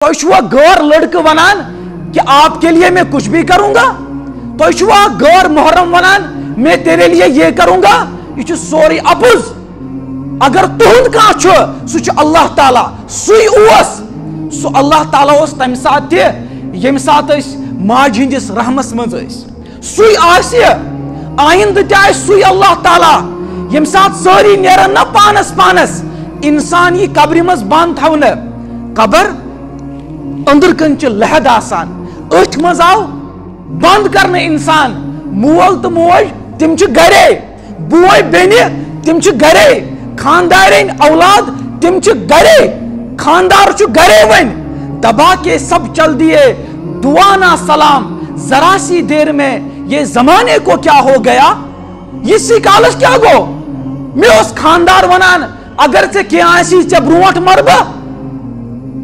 تو غیر لڑکہ ونان کہ آپ کے لیے میں کچھ بھی کروں گا، تو غیر محرم ونان میں تیرے لیے یہ کروں گا، یہ سوری اپز۔ اگر تہند کان سہ اللہ تعالیٰ سوئی اوس، سو اللہ تعالیٰ اس تم سات یم سات ماج ہندس رحمس مز سوئی آسی آئندہ تہ سوئی اللہ تعالیٰ یم سات ساری نیرن نہ پانس پانس انسان یہ قبر مز بند تھون، قبر اندر کن لحد آسان اتھ مز آو بند کرنے انسان، مول تو موج تم گرے، بوئے بینی تم گرے، خاندارین اولاد تم گرے، خاندار گرے ون دبا کے سب چل دیے، دعانا سلام، ذرا سی دیر میں یہ زمانے کو کیا ہو گیا، یہ سی کالس کیا گو، میں اس خاندار ونان اگر سے کیا ایسی چا بروٹ مربا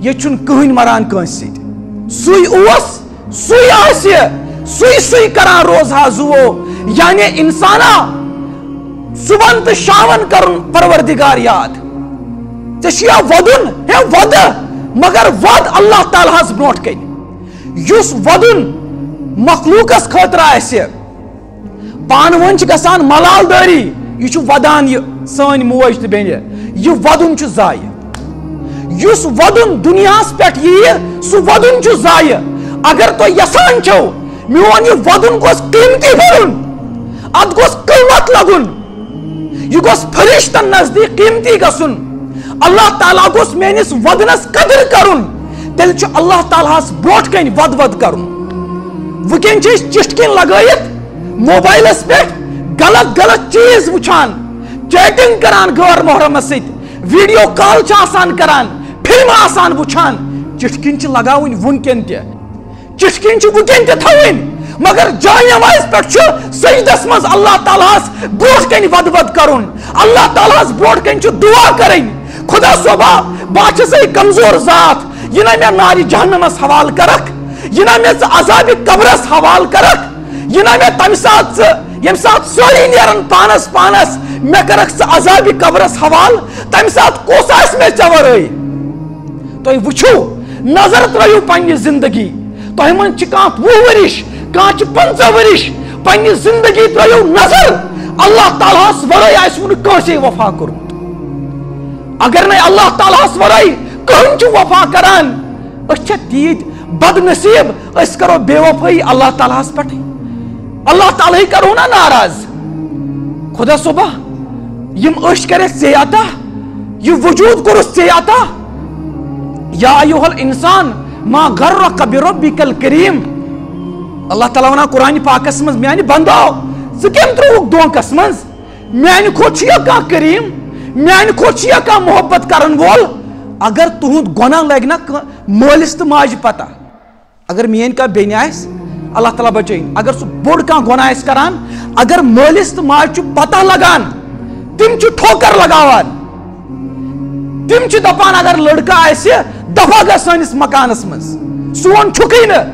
یہ چن کہن مران کنس سوئی اوس سوئی آسی سوئی سوئی کران روز ہازو، یعنی انسانا صبح تو شامن کرن پروردگار یاد ژےٚ ودن ہے ود، مگر ود اللہ تعالیٰ ہس برونٹ کن یس ودن مخلوقس خاطر آسہِ پان ون گژھان ملال داری، یہ ودان یہ سن موج تو بیٚنہِ یہ ودن ضایع، یس ودن دنیاس پٮ۪ٹھ ییہِ سُہ ودن ضایع۔ اگر تو یسان چھو میون یہ ودن گوس قیمتی بنن، ات گوس قیمت لگن، یہ گوس فرشتن نزدیک قیمتی گژھن، اللہ تعالیٰ گوس میانس ودنس قدر کرن، تیل چھ اللہ تعالیٰ ہس برونٹ کن ود ود کرن۔ وکن چٹکن لگائت موبائلس پہ غلط غلط چیز وچھان، چیٹنگ کران غیر محرم ست، ویڈیو کال آسان کران، فلم آسان وچھان، چٹکن لگاون ونکن تہ، چٹکن وکن تہ تھوین، مگر جائے نماز پہ سجدس مز اللہ تعالیٰ برونٹ کن ود ود کرن، اللہ تعالیٰ برونٹ کن دعا کرن، خدا صوبہ بہ سے کمزور ذات، یہ نہ میں ناری جہنمس حوال کرک، یہ نہ میں عذاب قبرس حوال کرک، یہ نہ میں تم سات یم سات سوری نیرن پانس پانس میں کرک عذاب قبرس حوال، تم سات کوس آس میں چورئی۔ تو وچھو نظر ترایو پنی زندگی، تو من کان 20 ورش کان 50 ورش پنی زندگی ترایو نظر، اللہ تعالیٰ ہس ورٲے آسہِ وُنہِ کٲنٛسے وفا کوٚرمُت۔ اگر نہ اللہ تعالیٰ ہس ورٲے کٕہٕنۍ چھُ وفا کران، أسۍ چھا تیٖتۍ بد نصیب أسۍ کرو بے وفٲیی اللہ تعالیٰ ہس پٮ۪ٹھٕے، اللہ تعالیٰ ہی کرو نا ناراض۔ خدا صبح یم أچھ کریٚکھ ژےٚ عطا، یہ وجود کوٚرُتھ ژےٚ عطا، یا ایُہا الانسان ما غرک بربک الکریم، اللہ تعالیٰ ونان قرآن پاکس مز میانہِ بندو ژٕ کٔمۍ ترٛووُکھ دھوکس منٛز، میانہِ کھۄتہٕ چھُ یا کانٛہہ کریم، میانہِ کھۄتہٕ چھُ یا کانٛہہ محبت کرن وول۔ اگر تہنٛد گۄناہ لگہِ نا مٲلِس تہٕ ماجہِ پتہ، اگر میٲنۍ کانٛہہ بیٚنہِ آسہِ اللہ تعالیٰ بچٲیِن، اگر سُہ بوٚڑ کانٛہہ گۄناہ آسہِ کران، اگر مٲلِس تہٕ ماجہِ چھُ پتہ لگان، تِم چھِ ٹھوکر لگاوان، تِم چھِ دپان اگر لڑکہٕ آسہِ دفع گژھ سٲنِس مکانس منٛز، سون چھُکٕے نہٕ،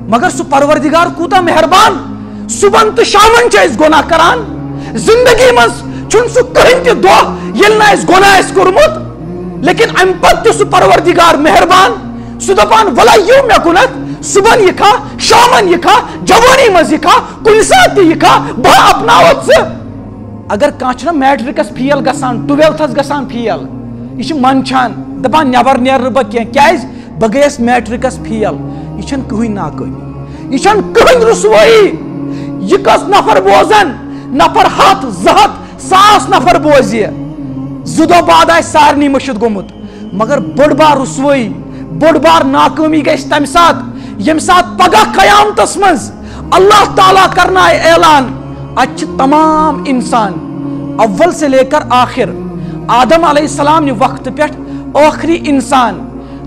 مگر سُہ پروردگار کوٗتاہ مہربان، صبحن تہٕ شامن چھِ أسۍ گۄناہ کران، زندگی منٛز چھُنہٕ سُہ کٕہٕنۍ تہِ دۄہ ییٚلہِ نہٕ اَسہِ گۄناہ آسہِ کوٚرمُت، لیکن امہِ پتہٕ تہِ سُہ پروردگار مہربان، سُہ دپان وَلہ یِو مےٚ کُنتھ، صبحن یہِ کھا، شامن یہِ کھا، جوانی منٛز یہِ کھا، کُنہِ ساتہٕ تہِ یہِ کھا، بہٕ اپناوتھ ژٕ۔ اگر کانٛہہ چھُنہ میٹرکس فیل گژھان، 12تھس گژھان فیل، یہ چھُ منٛدچھان دپان نٮ۪بر نیرٕ بہٕ کینٛہہ، کیازِ بہٕ گٔیس میٹرکس فیل، یہِ چھنہٕ کٕہٕنۍ ناکٲمی، یہِ چھنہٕ کٕہٕنۍ رسوٲیی، یہِ کس نفر بوزن، نفر 100 200 1000 نفر بوزِ، 2 دۄہ بعد آسہِ سارنٕے مٔشِد گوٚمُت، مگر بٔڑ بار رسوٲیی، بٔڑ بار ناکٲمی گژھِ تمہِ ساتہٕ ییٚمہِ ساتہٕ پگاہ قیامتس منٛز اللہ تعالیٰ کرنایہِ اعلان، اتہِ چھِ تمام انسان اول سے لے کر آخر آدم علیہ السلام نے وقت پہ آخری انسان،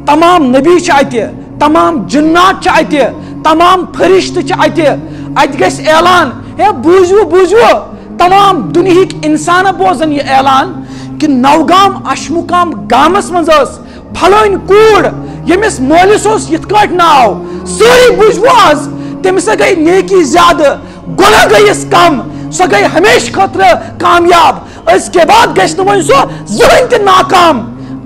تمام نبی اتہ، تمام جنات اتہ، تمام فرشت اتہ گژھِ اعلان، ہے بوٗزِو بوٗزِو، تمام دُنہِکۍ انسان بوزن یہ اعلان کہ نوگام اشمُقام گامس منٛز ٲس پھلٲنۍ کوٗر ییٚمِس مٲلِس اوس یِتھ کٲٹھۍ ناو، سٲری بوٗزِو آز تٔمِس گٔے نیکی زیادٕ، گۄناہ گٔیِس کم، سۄ گٔے ہمیشہ خٲطرٕ کامیاب، أزۍ کے بعد گژھِ نہٕ وۄنۍ سۄ زٕہٕنۍ تہِ ناکام۔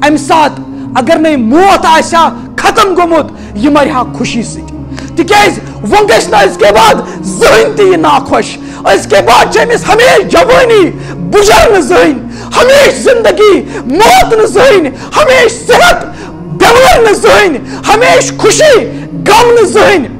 امہِ ساتہٕ اگر نہٕ موت آسیا ختم گومت یہ مرہا خوشی سۭتۍ تِکیٛازِ وۄنۍ گژھِ نہٕ أزۍ کے بعد زٕہٕنۍ تہِ یہِ ناخۄش أزۍ کے بعد چھِ أمِس ہمیشہِ جوٲنی بُجر نہٕ زٕہٕنۍ ہمیشہِ زندگی موت نہٕ زٕہٕنۍ ہمیشہِ صحت بٮ۪مٲرۍ نہٕ زٕہٕنۍ ہمیشہِ خوشی غم نہٕ زٕہٕنۍ